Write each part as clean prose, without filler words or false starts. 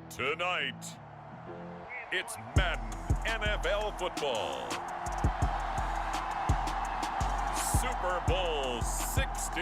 Tonight, it's Madden NFL football. Super Bowl 60.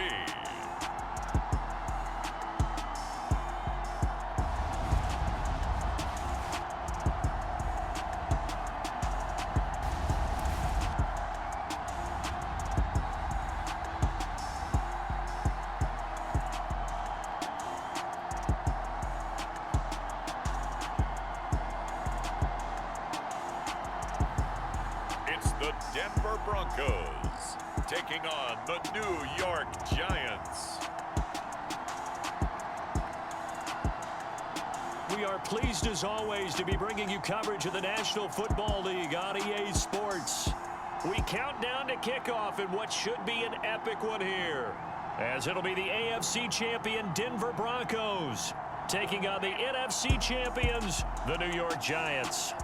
It's the Denver Broncos taking on the New York Giants. We are pleased as always to be bringing you coverage of the National Football League on EA Sports. We count down to kickoff in what should be an epic one here, as it'll be the AFC champion Denver Broncos taking on the NFC champions, the New York Giants.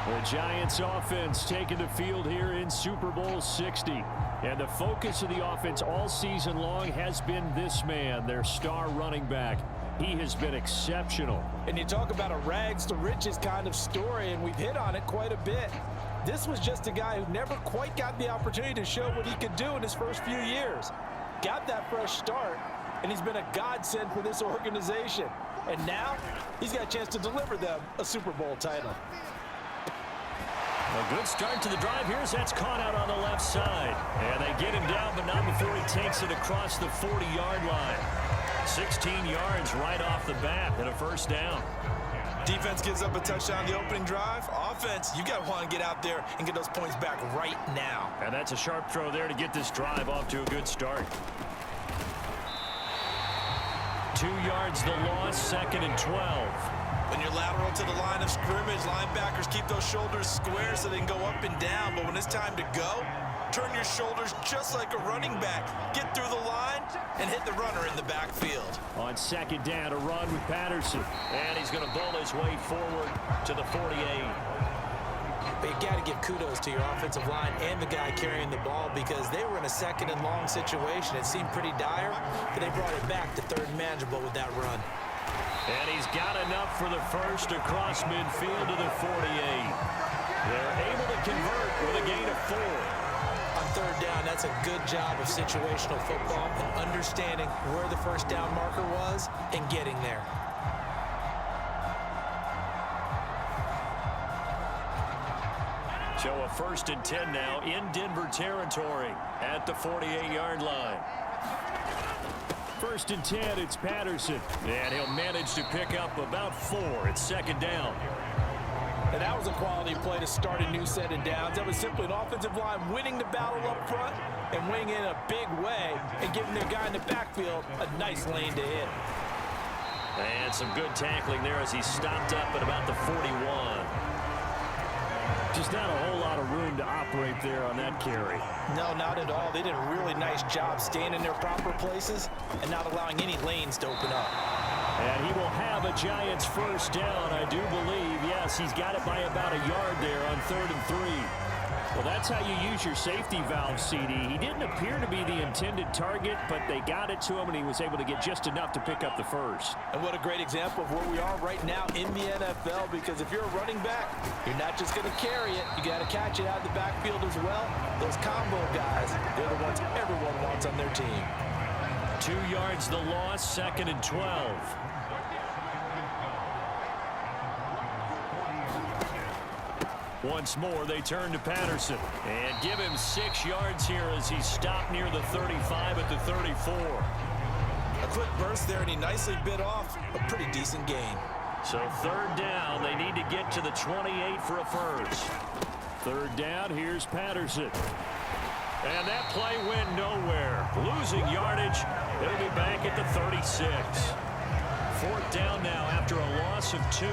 The Giants offense taking the field here in Super Bowl 60. And the focus of the offense all season long has been this man, their star running back. He has been exceptional. And you talk about a rags to riches kind of story, and we've hit on it quite a bit. This was just a guy who never quite got the opportunity to show what he could do in his first few years. Got that fresh start, and he's been a godsend for this organization. And now, he's got a chance to deliver them a Super Bowl title. A good start to the drive. Here's that's caught out on the left side. And they get him down, but not before he takes it across the 40-yard line. 16 yards right off the bat and a first down. Defense gives up a touchdown the opening drive. Offense, you got to want to get out there and get those points back right now. And that's a sharp throw there to get this drive off to a good start. 2 yards the loss, 2nd and 12. When you're lateral to the line of scrimmage, linebackers keep those shoulders square so they can go up and down. But when it's time to go, turn your shoulders just like a running back. Get through the line and hit the runner in the backfield. On 2nd down, a run with Patterson. And he's going to bowl his way forward to the 48. But you got to give kudos to your offensive line and the guy carrying the ball because they were in a 2nd and long situation. It seemed pretty dire, but they brought it back to 3rd and manageable with that run. And he's got enough for the first across midfield to the 48. They're able to convert with a gain of 4. On 3rd down, that's a good job of situational football and understanding where the first down marker was and getting there. So a 1st and 10 now in Denver territory at the 48-yard line. 1st and 10, it's Patterson. And he'll manage to pick up about 4. It's 2nd down. And that was a quality play to start a new set of downs. That was simply an offensive line winning the battle up front and winning in a big way and giving their guy in the backfield a nice lane to hit. And some good tackling there as he stopped up at about the 41. Just not a whole lot of room to operate there on that carry. No, not at all. They did a really nice job staying in their proper places and not allowing any lanes to open up. And he will have a Giants first down, I do believe. Yes, he's got it by about a yard there on 3rd and 3. Well, that's how you use your safety valve, CD. He didn't appear to be the intended target, but they got it to him, and he was able to get just enough to pick up the first. And what a great example of where we are right now in the NFL, because if you're a running back, you're not just going to carry it. You got to catch it out of the backfield as well. Those combo guys, they're the ones everyone wants counts on their team. 2 yards the loss, 2nd and 12. Once more, they turn to Patterson and give him 6 yards here as he stopped near the 35 at the 34. A quick burst there, and he nicely bit off a pretty decent gain. So 3rd down, they need to get to the 28 for a first. 3rd down, here's Patterson. And that play went nowhere. Losing yardage, they'll be back at the 36. 4th down now after a loss of 2.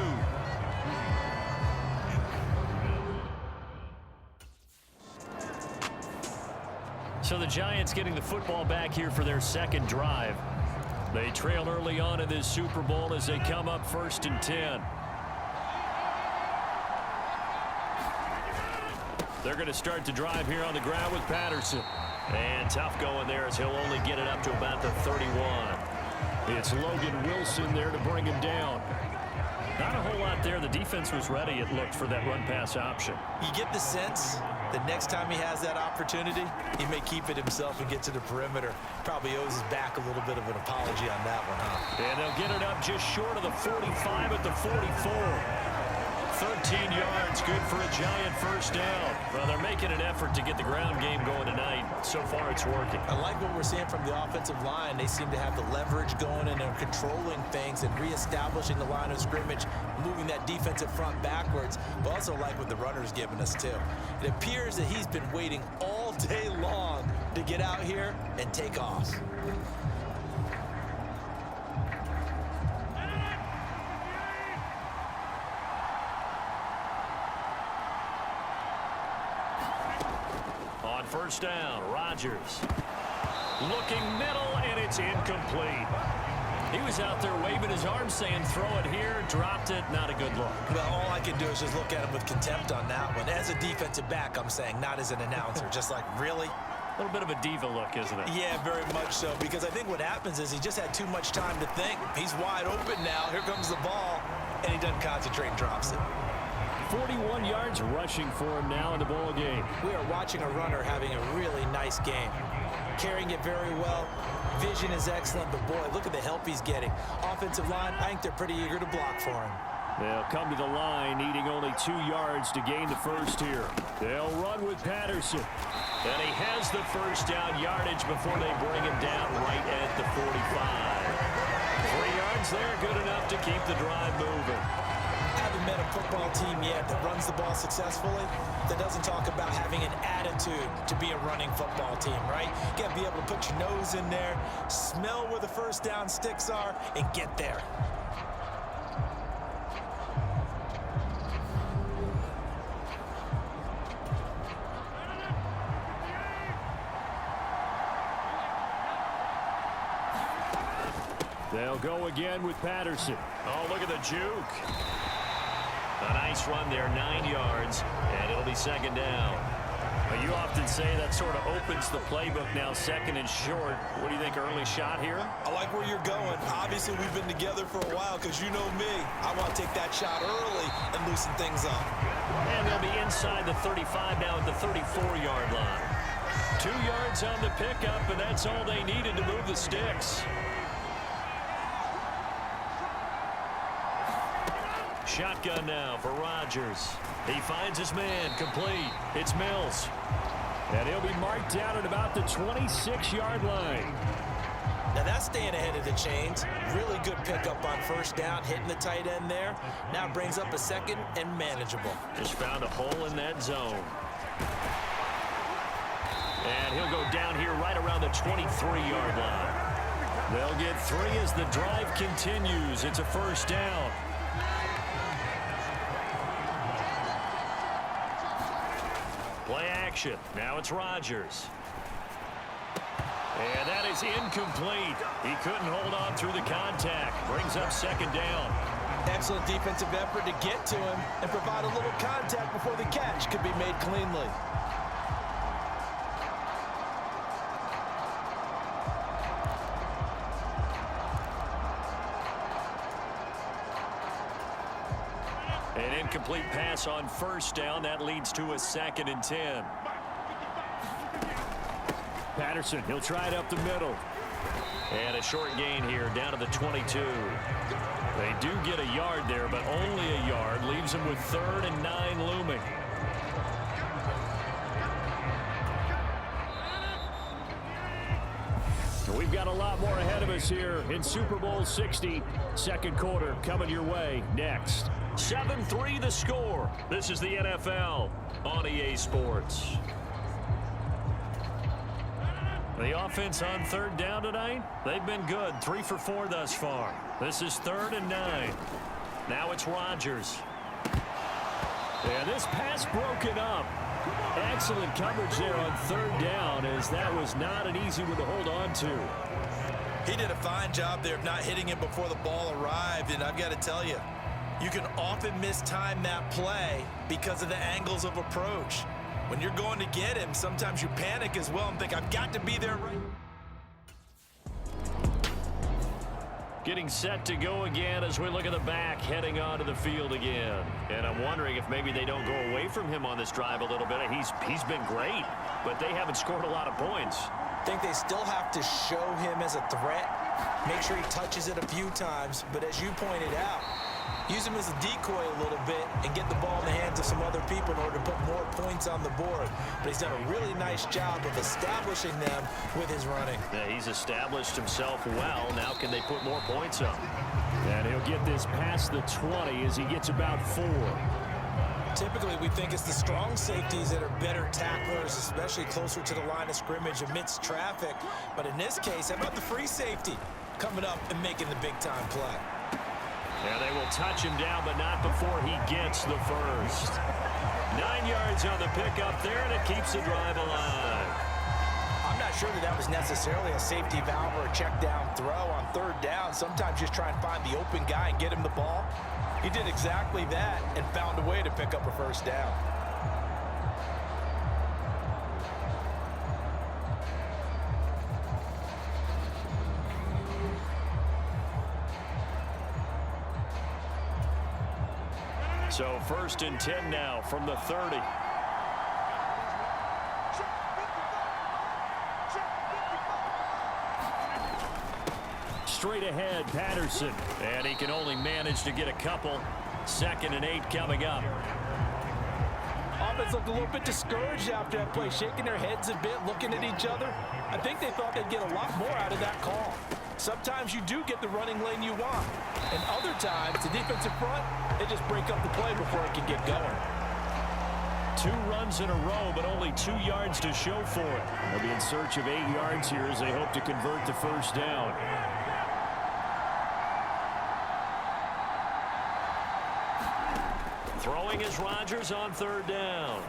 So the Giants getting the football back here for their 2nd drive. They trail early on in this Super Bowl as they come up 1st and 10. They're going to start the drive here on the ground with Patterson. And tough going there as he'll only get it up to about the 31. It's Logan Wilson there to bring him down. Not a whole lot there. The defense was ready, it looked, for that run-pass option. You get the sense the next time he has that opportunity, he may keep it himself and get to the perimeter. Probably owes his back a little bit of an apology on that one, huh? And they'll get it up just short of the 45 at the 44. 13 yards, good for a Giant first down. Well, they're making an effort to get the ground game going tonight. So far, it's working. I like what we're seeing from the offensive line. They seem to have the leverage going, and they're controlling things and reestablishing the line of scrimmage, moving that defensive front backwards. But also like what the runner's giving us, too. It appears that he's been waiting all day long to get out here and take off. First down, Rodgers. Looking middle, and it's incomplete. He was out there waving his arms saying, throw it here, dropped it, not a good look. Well, all I can do is just look at him with contempt on that one. As a defensive back, I'm saying, not as an announcer. Just like, really? A little bit of a diva look, isn't it? Yeah, very much so, because I think what happens is he just had too much time to think. He's wide open now. Here comes the ball, and he doesn't concentrate and drops it. 41 yards rushing for him now in the ball game. We are watching a runner having a really nice game. Carrying it very well. Vision is excellent, but boy, look at the help he's getting. Offensive line, I think they're pretty eager to block for him. They'll come to the line, needing only 2 yards to gain the first here. They'll run with Patterson. And he has the first down yardage before they bring him down right at the 45. 3 yards there, good enough to keep the drive moving. Haven't met a football team yet that runs the ball successfully, that doesn't talk about having an attitude to be a running football team, right? You got to be able to put your nose in there, smell where the first down sticks are, and get there. They'll go again with Patterson. Oh, look at the juke. A nice run there, 9 yards, and it'll be 2nd down. You often say that sort of opens the playbook now, 2nd and short. What do you think, early shot here? I like where you're going. Obviously, we've been together for a while because you know me. I want to take that shot early and loosen things up. And they'll be inside the 35 now at the 34-yard line. 2 yards on the pickup, and that's all they needed to move the sticks. Shotgun now for Rodgers. He finds his man, complete. It's Mills. And he'll be marked down at about the 26-yard line. Now that's staying ahead of the chains. Really good pickup on first down, hitting the tight end there. Now brings up a 2nd and manageable. Just found a hole in that zone. And he'll go down here right around the 23-yard line. They'll get 3 as the drive continues. It's a first down. Play action. Now it's Rodgers. And that is incomplete. He couldn't hold on through the contact. Brings up 2nd down. Excellent defensive effort to get to him and provide a little contact before the catch could be made cleanly. An incomplete pass on first down. That leads to a 2nd and 10. Patterson, he'll try it up the middle. And a short gain here, down to the 22. They do get a yard there, but only a yard. Leaves them with 3rd and 9 looming. We've got a lot more ahead of us here in Super Bowl 60. Second quarter coming your way next. 7-3 the score. This is the NFL on EA Sports. The offense on 3rd down tonight, they've been good. 3 for 4 thus far. This is 3rd and 9. Now it's Rodgers. And this pass broken up. Excellent coverage there on 3rd down, as that was not an easy one to hold on to. He did a fine job there of not hitting it before the ball arrived, and I've got to tell you, you can often mistime that play because of the angles of approach. When you're going to get him, sometimes you panic as well and think, I've got to be there right. Getting set to go again as we look at the back heading onto the field again. And I'm wondering if maybe they don't go away from him on this drive a little bit. He's been great, but they haven't scored a lot of points. I think they still have to show him as a threat, make sure he touches it a few times, but as you pointed out, use him as a decoy a little bit and get the ball in the hands of some other people in order to put more points on the board. But he's done a really nice job of establishing them with his running. Yeah, he's established himself well. Now can they put more points up? And he'll get this past the 20 as he gets about 4. Typically, we think it's the strong safeties that are better tacklers, especially closer to the line of scrimmage amidst traffic. But in this case, how about the free safety coming up and making the big-time play? Yeah, they will touch him down, but not before he gets the first. 9 yards on the pickup there, and it keeps the drive alive. I'm not sure that was necessarily a safety valve or a check-down throw on 3rd down. Sometimes just try and find the open guy and get him the ball. He did exactly that and found a way to pick up a first down. So 1st and 10 now from the 30. Straight ahead, Patterson. And he can only manage to get a couple. 2nd and 8 coming up. Offense looked a little bit discouraged after that play, shaking their heads a bit, looking at each other. I think they thought they'd get a lot more out of that call. Sometimes you do get the running lane you want. And other times, the defensive front, they just break up the play before it can get going. 2 runs in a row, but only 2 yards to show for it. They'll be in search of 8 yards here as they hope to convert the first down. Throwing is Rodgers on 3rd down.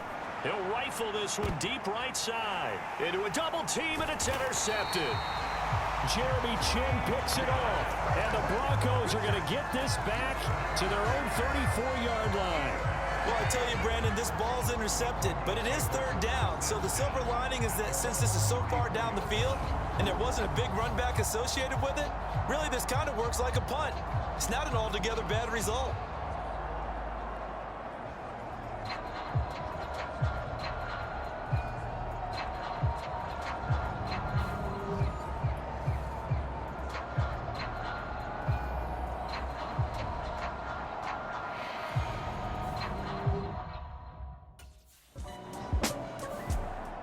He'll rifle this one deep right side. Into a double team, and it's intercepted. Jeremy Chin picks it off, and the Broncos are going to get this back to their own 34-yard line. Well, I tell you, Brandon, this ball's intercepted, but it is 3rd down. So the silver lining is that since this is so far down the field and there wasn't a big run back associated with it, really this kind of works like a punt. It's not an altogether bad result.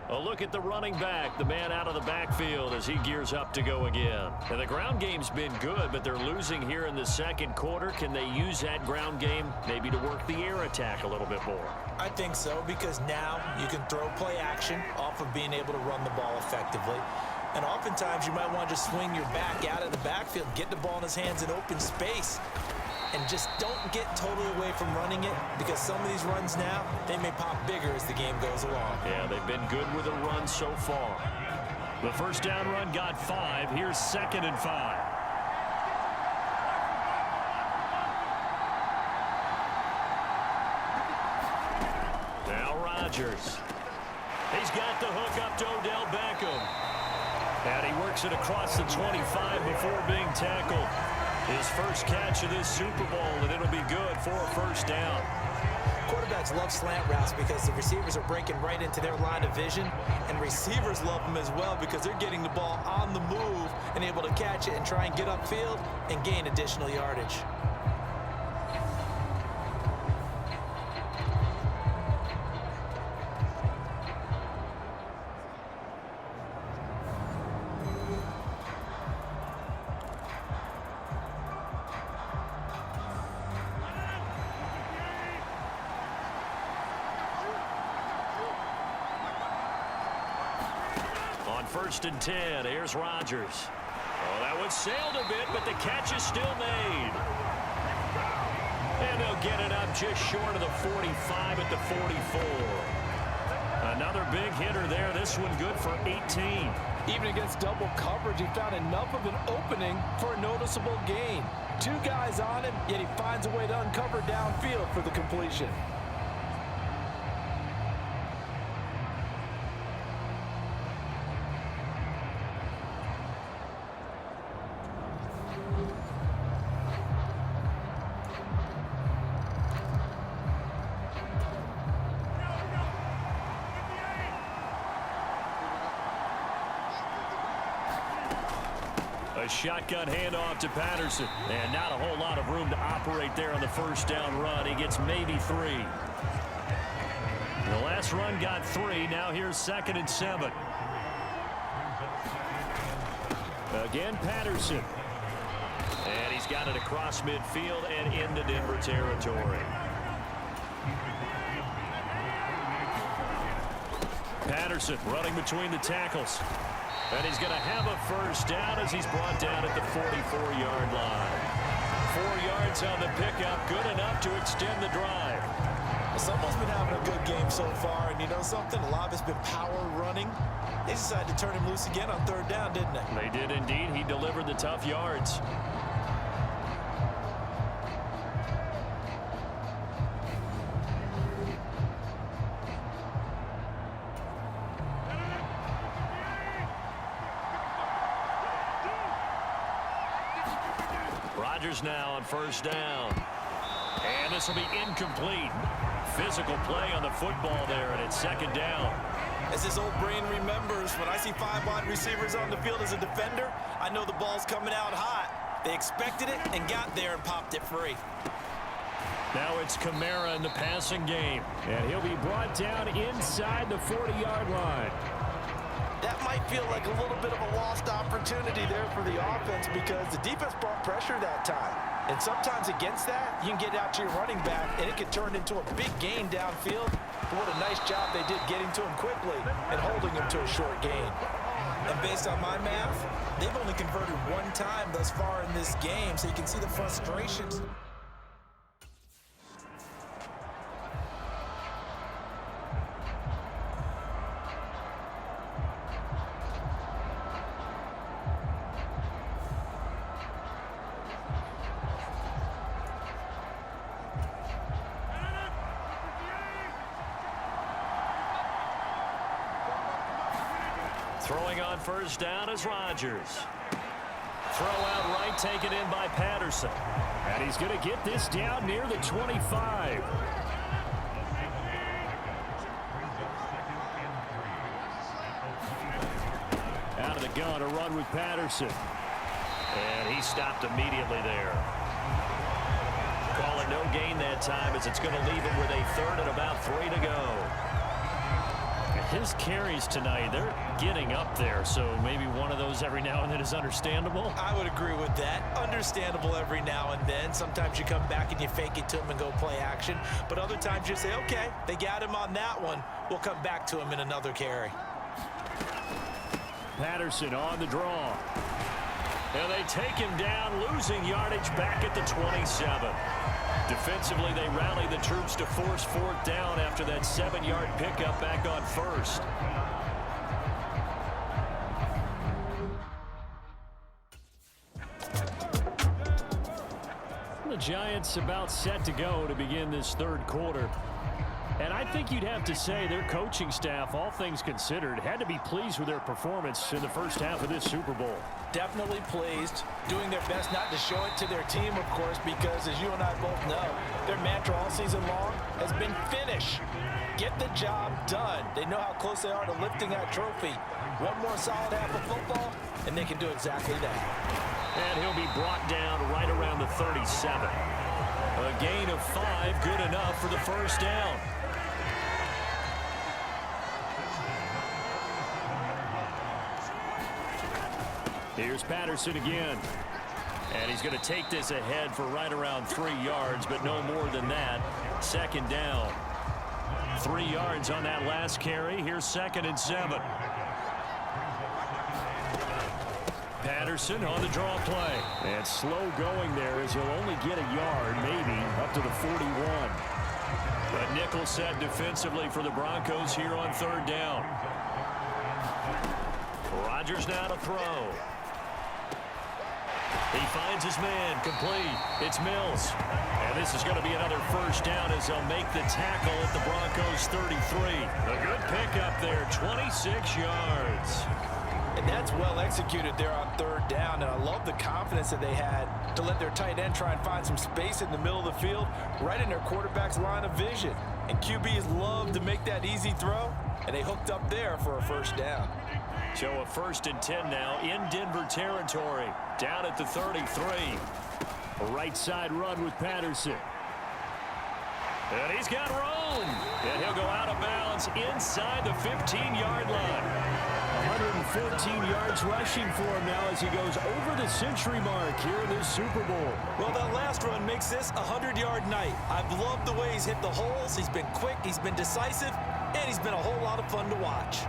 A look at the running back, the man out of the backfield as he gears up to go again. And the ground game's been good, but they're losing here in the second quarter. Can they use that ground game maybe to work the air attack a little bit more? I think so, because now you can throw play action off of being able to run the ball effectively. And oftentimes you might want to just swing your back out of the backfield, get the ball in his hands in open space, and just don't get totally away from running it, because some of these runs now, they may pop bigger as the game goes along. Yeah, they've been good with a run so far. The first down run got 5. Here's 2nd and 5. Now Rodgers. He's got the hook up to Odell Beckham. And he works it across the 25 before being tackled. His first catch of this Super Bowl, and it'll be good for a first down. Quarterbacks love slant routes because the receivers are breaking right into their line of vision, and receivers love them as well because they're getting the ball on the move and able to catch it and try and get upfield and gain additional yardage. On 1st and 10, here's Rodgers. Oh, that one sailed a bit, but the catch is still made. And they'll get it up just short of the 45 at the 44. Another big hitter there. This one good for 18. Even against double coverage, he found enough of an opening for a noticeable gain. Two guys on him, yet he finds a way to uncover downfield for the completion. A shotgun handoff to Patterson. And not a whole lot of room to operate there on the first down run. He gets maybe 3. The last run got 3. Now here's 2nd and 7. Again, Patterson. And he's got it across midfield and into Denver territory. Patterson running between the tackles. And he's going to have a first down as he's brought down at the 44-yard line. 4 yards on the pickup, good enough to extend the drive. Someone's been having a good game so far, and you know something? A lot of it's been power running. They decided to turn him loose again on 3rd down, didn't they? They did indeed. He delivered the tough yards. Rodgers now on 1st down. And this will be incomplete. Physical play on the football there, and it's 2nd down. As his old brain remembers, when I see 5 wide receivers on the field as a defender, I know the ball's coming out hot. They expected it and got there and popped it free. Now it's Kamara in the passing game. And he'll be brought down inside the 40-yard line. That might feel like a little bit of a lost opportunity there for the offense because the defense brought pressure that time. And sometimes against that, you can get out to your running back, and it can turn into a big gain downfield. But what a nice job they did getting to him quickly and holding him to a short gain. And based on my math, they've only converted 1 time thus far in this game, so you can see the frustrations. Throwing on 1st down is Rodgers. Throw out right, taken in by Patterson. And he's going to get this down near the 25. Out of the gun, a run with Patterson. And he stopped immediately there. Call it no gain that time as it's going to leave him with a 3rd and about 3 to go. His carries tonight, they're getting up there, so maybe one of those every now and then is understandable. I would agree with that. Understandable every now and then. Sometimes you come back and you fake it to him and go play action. But other times you say, okay, they got him on that one. We'll come back to him in another carry. Patterson on the draw. And they take him down, losing yardage back at the 27. Defensively, they rally the troops to force 4th down after that 7-yard pickup back on 1st. The Giants about set to go to begin this 3rd quarter. And I think you'd have to say their coaching staff, all things considered, had to be pleased with their performance in the first half of this Super Bowl. Definitely pleased, doing their best not to show it to their team, of course, because as you and I both know, their mantra all season long, has been finish. Get the job done. They know how close they are to lifting that trophy. One more solid half of football, and they can do exactly that. And he'll be brought down right around the 37. A gain of 5, good enough for the first down. Here's Patterson again. And he's going to take this ahead for right around 3 yards, but no more than that. Second down. 3 yards on that last carry. Here's 2nd and 7. Patterson on the draw play. And slow going there as he'll only get a yard, maybe, up to the 41. A nickel set defensively for the Broncos here on 3rd down. Rodgers now to throw. He finds his man, complete. It's Mills. And this is going to be another first down as they'll make the tackle at the Broncos 33. A good pickup there, 26 yards. And that's well executed there on 3rd down. And I love the confidence that they had to let their tight end try and find some space in the middle of the field, right in their quarterback's line of vision. And QBs love to make that easy throw, and they hooked up there for a first down. So a 1st and 10 now in Denver territory. Down at the 33. A right side run with Patterson. And he's got room. And he'll go out of bounds inside the 15-yard line. 114 yards rushing for him now as he goes over the century mark here in this Super Bowl. Well, that last run makes this a 100-yard night. I've loved the way he's hit the holes. He's been quick, he's been decisive, and he's been a whole lot of fun to watch.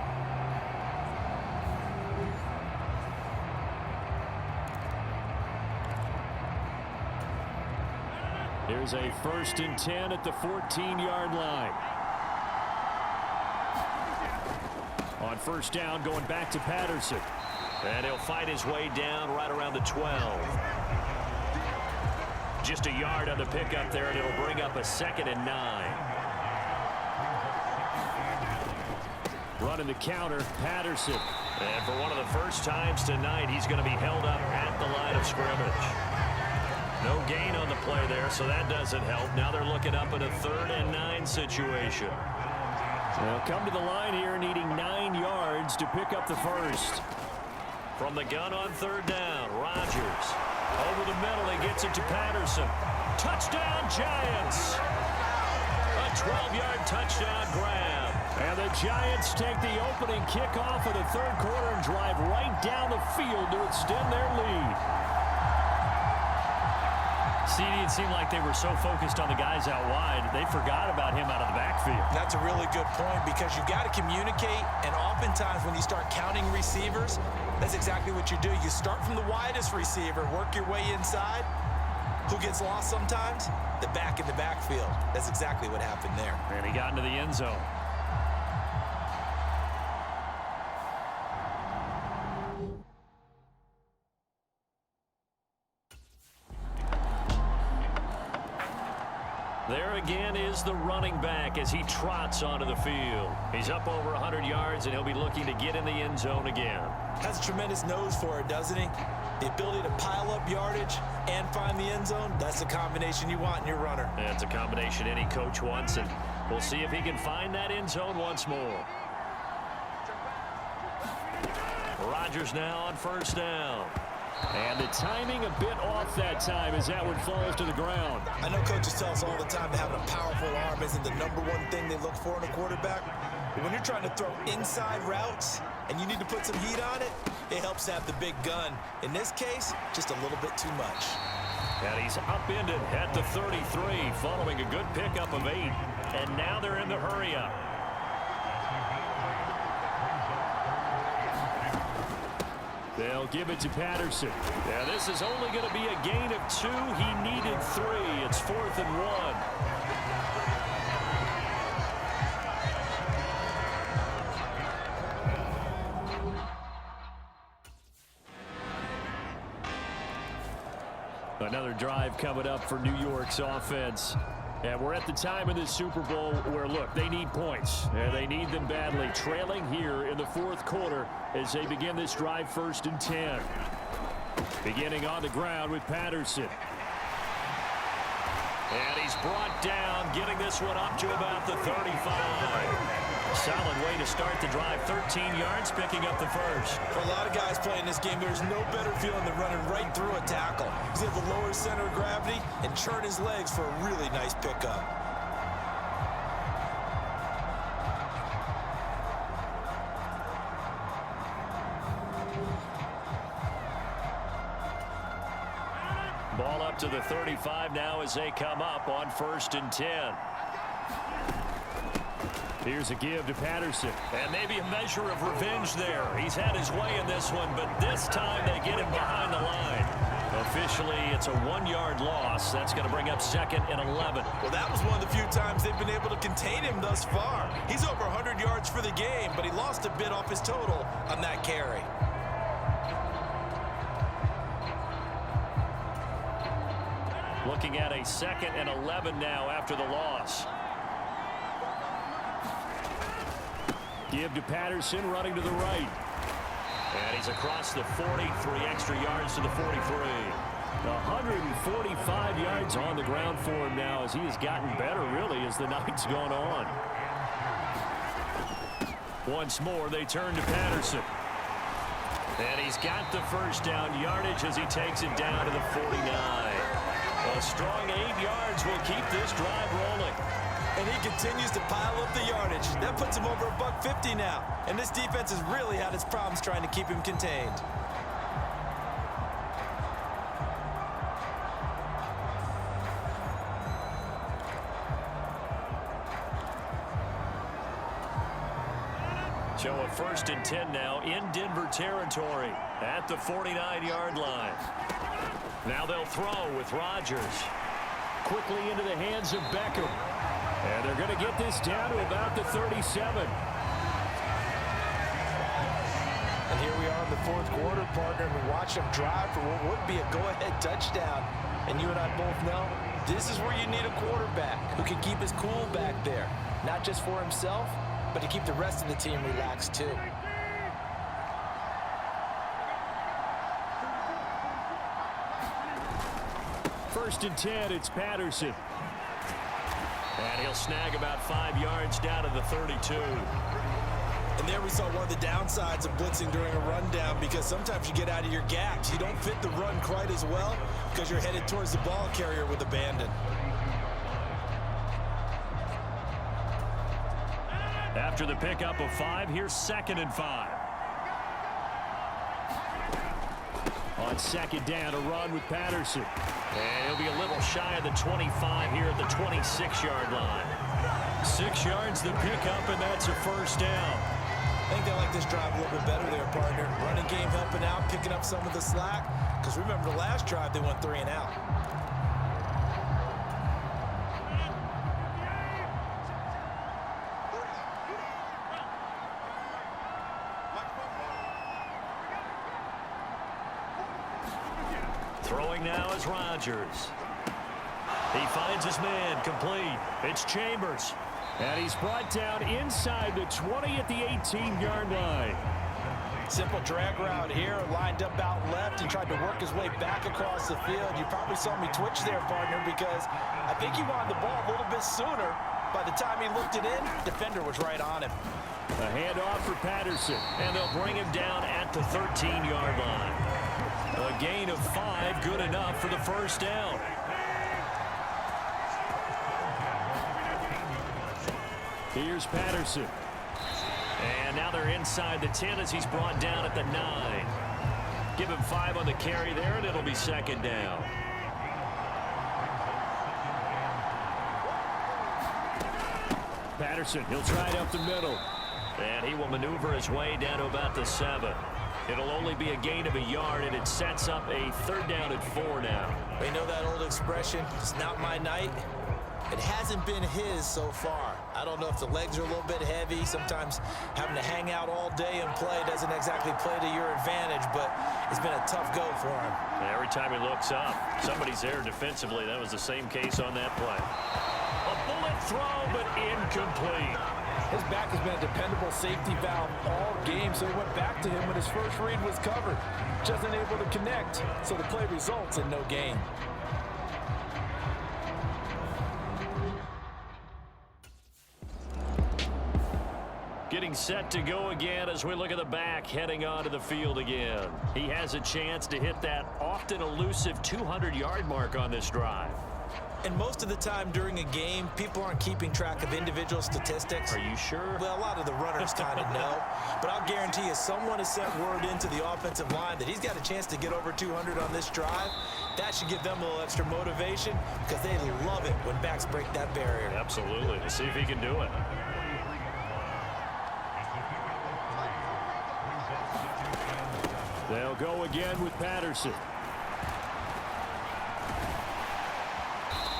Here's a 1st and 10 at the 14-yard line. On 1st down, going back to Patterson. And he'll fight his way down right around the 12. Just a yard on the pickup there, and it'll bring up a 2nd and 9. Running the counter, Patterson. And for one of the first times tonight, he's going to be held up at the line of scrimmage. No gain on the play there, so that doesn't help. Now they're looking up at a 3rd and 9 situation. They'll come to the line here needing 9 yards to pick up the first. From the gun on 3rd down, Rodgers. Over the middle, he gets it to Patterson. Touchdown, Giants! A 12-yard touchdown grab. And the Giants take the opening kickoff of the 3rd quarter and drive right down the field to extend their lead. CD, it seemed like they were so focused on the guys out wide, they forgot about him out of the backfield. That's a really good point because you've got to communicate, and oftentimes when you start counting receivers, that's exactly what you do. You start from the widest receiver, work your way inside. Who gets lost sometimes? The back in the backfield. That's exactly what happened there. And he got into the end zone. There again is the running back as he trots onto the field. He's up over 100 yards, and he'll be looking to get in the end zone again. Has a tremendous nose for it, doesn't he? The ability to pile up yardage and find the end zone, that's the combination you want in your runner. Yeah, it's a combination any coach wants, and we'll see if he can find that end zone once more. Rodgers now on 1st down. And the timing a bit off that time as that one falls to the ground. I know coaches tell us all the time that having a powerful arm isn't the #1 thing they look for in a quarterback. But when you're trying to throw inside routes and you need to put some heat on it, it helps have the big gun. In this case, just a little bit too much. And he's upended at the 33 following a good pickup of 8. And now they're in the hurry-up. They'll give it to Patterson. Yeah, this is only going to be a gain of 2. He needed 3. It's 4th and 1. Another drive coming up for New York's offense. And we're at the time of this Super Bowl where, look, they need points. And they need them badly. Trailing here in the 4th quarter as they begin this drive 1st and 10. Beginning on the ground with Patterson. And he's brought down, getting this one up to about the 35. Solid way to start the drive. 13 yards, picking up the first. For a lot of guys playing this game, there's no better feeling than running right through a tackle. He's able to lower his center of gravity and churn his legs for a really nice pickup. Ball up to the 35 now as they come up on 1st and 10. Here's a give to Patterson. And maybe a measure of revenge there. He's had his way in this one, but this time they get him behind the line. Officially, it's a 1-yard loss. That's going to bring up 2nd and 11. Well, that was one of the few times they've been able to contain him thus far. He's over 100 yards for the game, but he lost a bit off his total on that carry. Looking at a 2nd and 11 now after the loss. Give to Patterson, running to the right. And he's across the 40, 3 extra yards to the 43. 145 yards on the ground for him now as he has gotten better, really, as the night's gone on. Once more, they turn to Patterson. And he's got the first down yardage as he takes it down to the 49. A strong 8 yards will keep this drive rolling. And he continues to pile up the yardage. That puts him over $150 now. And this defense has really had its problems trying to keep him contained. So a 1st and 10 now in Denver territory at the 49-yard line. Now they'll throw with Rodgers. Quickly into the hands of Beckham. And they're going to get this down to about the 37. And here we are in the 4th quarter, partner, and we watch them drive for what would be a go-ahead touchdown. And you and I both know this is where you need a quarterback who can keep his cool back there. Not just for himself, but to keep the rest of the team relaxed too. First and 10, it's Patterson. And he'll snag about 5 yards down to the 32. And there we saw one of the downsides of blitzing during a rundown, because sometimes you get out of your gaps. You don't fit the run quite as well because you're headed towards the ball carrier with abandon. After the pickup of 5, here's 2nd and 5. On 2nd down, a run with Patterson. And he'll be a little shy of the 25 here at the 26-yard line. 6 yards the pickup, and that's a first down. I think they like this drive a little bit better there, partner. Running game helping out, picking up some of the slack. Because remember the last drive, they went 3 and out. Throwing now is Rodgers. He finds his man, complete. It's Chambers. And he's brought down inside the 20 at the 18-yard line. Simple drag route here, lined up out left and tried to work his way back across the field. You probably saw me twitch there, partner, because I think he wanted the ball a little bit sooner. By the time he looked it in, defender was right on him. A handoff for Patterson, and they'll bring him down at the 13-yard line. A gain of 5, good enough for the first down. Here's Patterson. And now they're inside the 10 as he's brought down at the 9. Give him 5 on the carry there, and it'll be 2nd down. Patterson, he'll try it up the middle. And he will maneuver his way down to about the 7. It'll only be a gain of a yard, and it sets up a 3rd down at 4 now. We know that old expression, it's not my night. It hasn't been his so far. I don't know if the legs are a little bit heavy. Sometimes having to hang out all day and play doesn't exactly play to your advantage, but it's been a tough go for him. Every time he looks up, somebody's there defensively. That was the same case on that play. A bullet throw, but incomplete. His back has been a dependable safety valve all game, so he went back to him when his first read was covered. Just unable to connect, so the play results in no gain. getting set to go again as we look at the back heading onto the field again. He has a chance to hit that often elusive 200-yard mark on this drive. And most of the time during a game, people aren't keeping track of individual statistics. Are you sure? Well, a lot of the runners kind of know. But I'll guarantee you someone has sent word into the offensive line that he's got a chance to get over 200 on this drive. That should give them a little extra motivation because they love it when backs break that barrier. Absolutely. Let's see if he can do it. They'll go again with Patterson.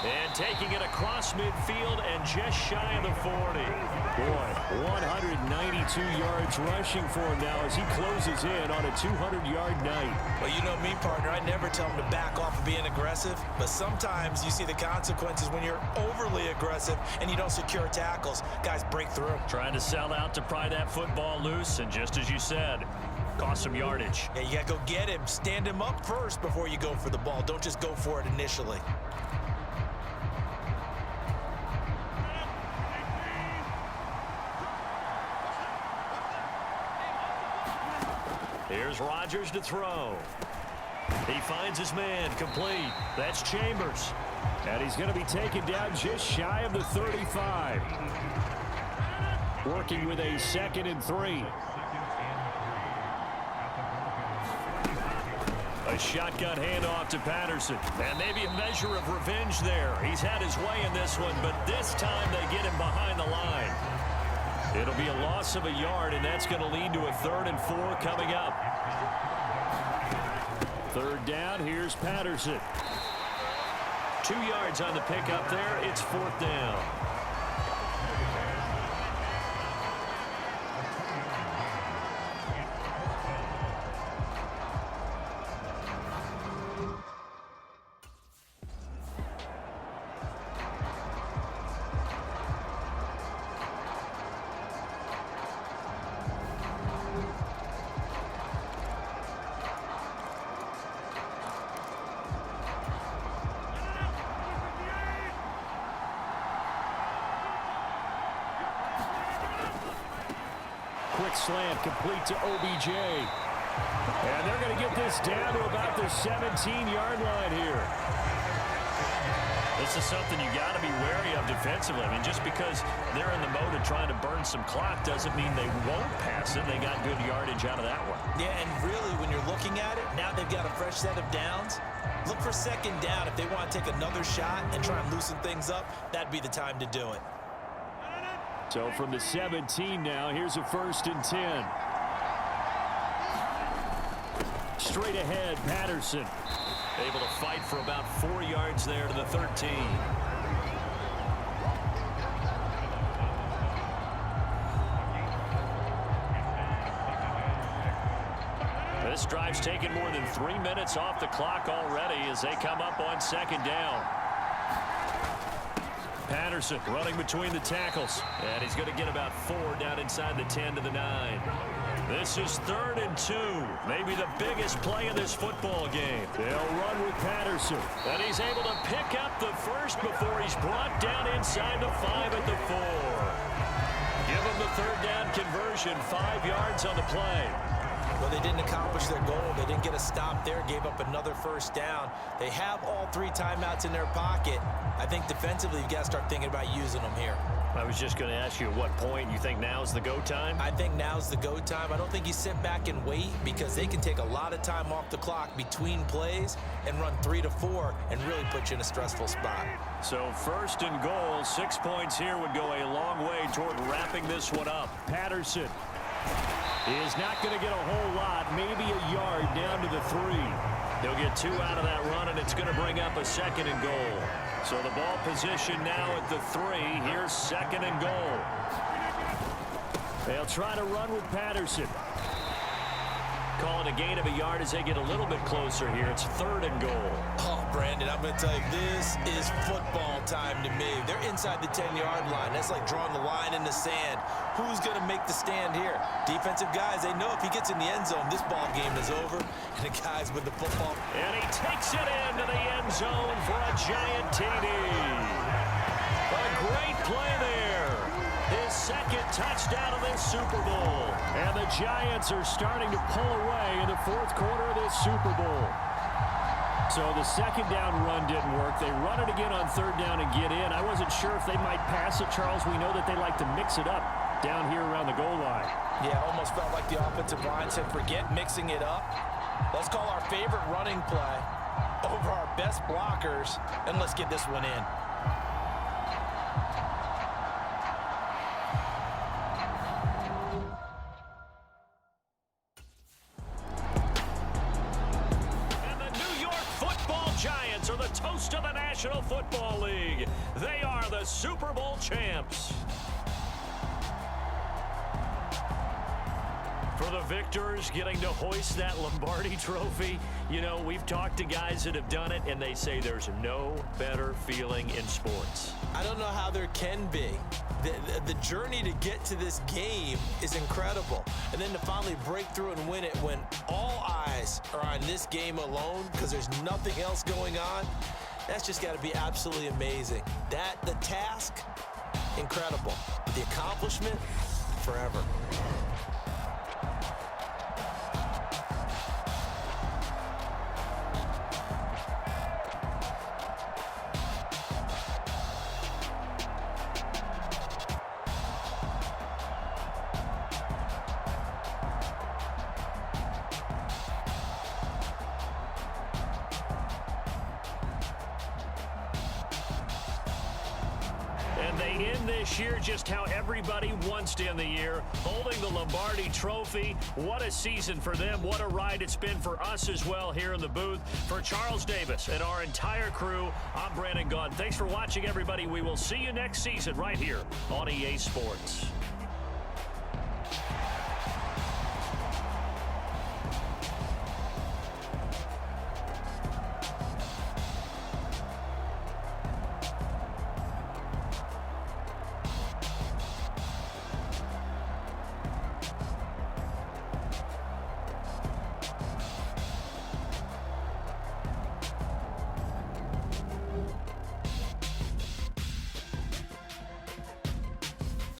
And taking it across midfield and just shy of the 40. Boy, 192 yards rushing for him now as he closes in on a 200-yard night. Well, you know me, partner. I never tell him to back off of being aggressive. But sometimes you see the consequences when you're overly aggressive and you don't secure tackles. Guys break through. Trying to sell out to pry that football loose, and just as you said, cost some yardage. Yeah, you got to go get him. Stand him up first before you go for the ball. Don't just go for it initially. Here's Rodgers to throw. He finds his man, complete. That's Chambers. And he's going to be taken down just shy of the 35. Working with a 2nd and 3. A shotgun handoff to Patterson. And maybe a measure of revenge there. He's had his way in this one, but this time they get him behind the line. It'll be a loss of a yard, and that's going to lead to a 3rd and 4 coming up. 3rd down, here's Patterson. 2 yards on the pickup there. It's 4th down. Quick slant complete to OBJ. And they're going to get this down to about the 17-yard line here. This is something you got to be wary of defensively. I mean, just because they're in the mode of trying to burn some clock doesn't mean they won't pass it. They got good yardage out of that one. Yeah, and really, when you're looking at it, now they've got a fresh set of downs. Look for 2nd down. If they want to take another shot and try and loosen things up, that'd be the time to do it. So from the 17 now, here's a 1st and 10. Straight ahead, Patterson. Able to fight for about 4 yards there to the 13. This drive's taken more than 3 minutes off the clock already as they come up on 2nd down. Patterson running between the tackles. And he's going to get about 4 down inside the 10 to the 9. This is 3rd and 2. Maybe the biggest play in this football game. They'll run with Patterson. And he's able to pick up the first before he's brought down inside the 5 at the 4. Give him the 3rd down conversion. 5 yards on the play. Well, they didn't accomplish their goal. They didn't get a stop there, gave up another 1st down. They have all 3 timeouts in their pocket. I think defensively, you've got to start thinking about using them here. I was just going to ask you at what point you think now's the go time? I think now's the go time. I don't think you sit back and wait because they can take a lot of time off the clock between plays and run 3 to 4 and really put you in a stressful spot. So 1st and goal, 6 points here would go a long way toward wrapping this one up. Patterson is not going to get a whole lot, maybe a yard down to the 3. They'll get 2 out of that run, and it's going to bring up a 2nd and goal. So the ball position now at the 3. Here's 2nd and goal. They'll try to run with Patterson. Calling a gain of a yard as they get a little bit closer here. It's 3rd and goal. Oh, Brandon, I'm going to tell you, this is football time to me. They're inside the 10-yard line. That's like drawing the line in the sand. Who's going to make the stand here? Defensive guys, they know if he gets in the end zone, this ball game is over. And the guys with the football. And he takes it into the end zone for a giant TD. A great play there. His second touchdown of this Super Bowl. And the Giants are starting to pull away in the fourth quarter of this Super Bowl. So the second down run didn't work. They run it again on third down and get in. I wasn't sure if they might pass it, Charles. We know that they like to mix it up down here around the goal line. Yeah, almost felt like the offensive line said, forget mixing it up. Let's call our favorite running play over our best blockers, and let's get this one in. Giants are the toast of the National Football League. They are the Super Bowl champs. For the victors, getting to hoist that Lombardi trophy, you know, we've talked to guys that have done it, and they say there's no better feeling in sports. I don't know how there can be. The journey to get to this game is incredible. And then to finally break through and win it when all eyes are on this game alone because there's nothing else going on, that's just got to be absolutely amazing. The task, incredible. The accomplishment, forever. And they end this year just how everybody wants to end the year, holding the Lombardi trophy. What a season for them. What a ride it's been for us as well here in the booth. For Charles Davis and our entire crew, I'm Brandon Gunn. Thanks for watching, everybody. We will see you next season right here on EA Sports.